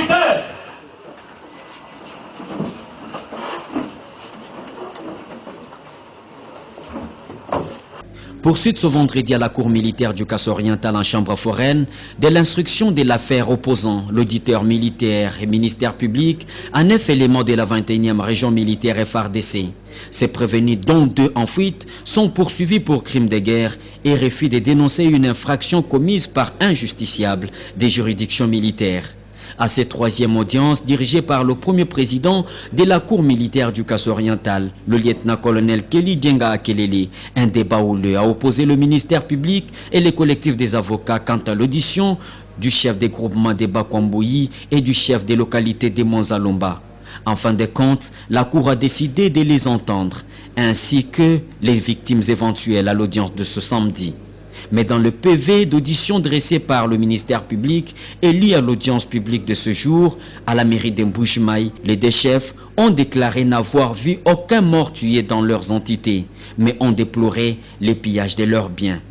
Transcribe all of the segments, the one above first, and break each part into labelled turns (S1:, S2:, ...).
S1: militaire.
S2: Poursuite ce vendredi à la cour militaire du Casse-Oriental en chambre foraine de l'instruction de l'affaire opposant l'auditeur militaire et ministère public à 9 éléments de la 21e région militaire FARDC. Ces prévenus, dont 2 en fuite, sont poursuivis pour crimes de guerre et refusent de dénoncer une infraction commise par un justiciable des juridictions militaires. À cette 3e audience, dirigée par le premier président de la cour militaire du Casse-Oriental, le lieutenant-colonel Kelly Dienga Akelele, un débat houleux a opposé le ministère public et les collectifs des avocats quant à l'audition du chef des groupements des Bakwamboyi et du chef des localités des Monzalomba. En fin de compte, la cour a décidé de les entendre, ainsi que les victimes éventuelles à l'audience de ce samedi. Mais dans le PV d'audition dressé par le ministère public et lu à l'audience publique de ce jour à la mairie d'Mbujimai, les 2 chefs ont déclaré n'avoir vu aucun mort tué dans leurs entités, mais ont déploré les pillages de leurs biens.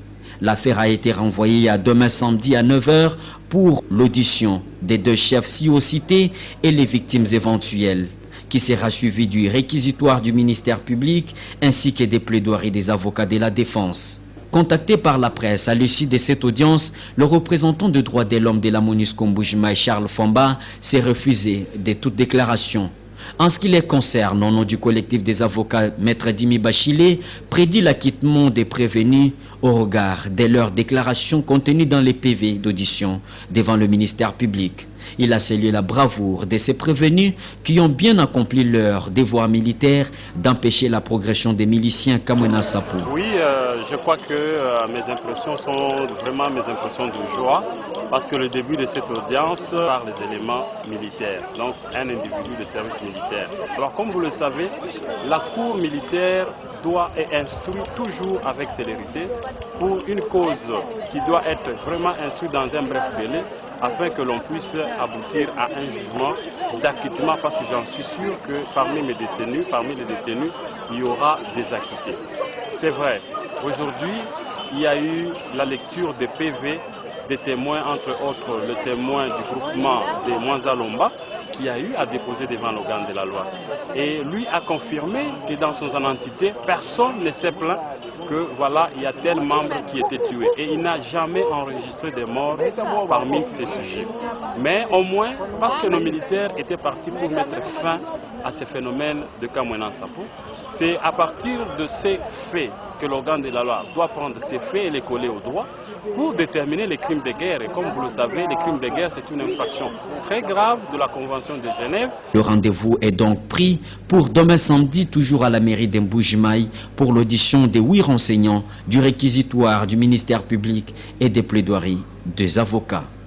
S2: L'affaire a été renvoyée à demain samedi à 9 h pour l'audition des 2 chefs cités et les victimes éventuelles, qui sera suivie du réquisitoire du ministère public ainsi que des plaidoiries des avocats de la défense. Contacté par la presse à l'issue de cette audience, le représentant de droits de l'homme de la MONUSCO Mbujimai, Charles Famba, s'est refusé de toute déclaration. En ce qui les concerne, au nom du collectif des avocats, Maître Dimi Bachilé prédit l'acquittement des prévenus au regard de leurs déclarations contenues dans les PV d'audition devant le ministère public. Il a salué la bravoure de ces prévenus qui ont bien accompli leur devoir militaire d'empêcher la progression des miliciens Kamwena Nsapu.
S3: Oui, je crois que mes impressions sont vraiment mes impressions de joie parce que le début de cette audience par les éléments militaires, donc un individu de service militaire. Alors comme vous le savez, la cour militaire doit être instruite toujours avec célérité pour une cause qui doit être vraiment instruite dans un bref délai afin que l'on puisse aboutir à un jugement d'acquittement parce que j'en suis sûr que parmi les détenus, il y aura des acquittés. C'est vrai, aujourd'hui, il y a eu la lecture des PV des témoins, entre autres le témoin du groupement des Monzalomba, qui a eu à déposer devant l'organe de la loi. Et lui a confirmé que dans son entité, personne ne s'est plaint que voilà, il y a tel membre qui était tué. Et il n'a jamais enregistré de morts parmi ces sujets. Mais au moins, parce que nos militaires étaient partis pour mettre fin à ces phénomènes de Kamwena Nsapu, c'est à partir de ces faits que l'organe de la loi doit prendre ces faits et les coller au droit pour déterminer les crimes de guerre. Et comme vous le savez, les crimes de guerre, c'est une infraction très grave de la Convention de Genève.
S2: Le rendez-vous est donc pris pour demain samedi, toujours à la mairie d'Mbujimai, pour l'audition des 8 renseignants du réquisitoire du ministère public et des plaidoiries des avocats.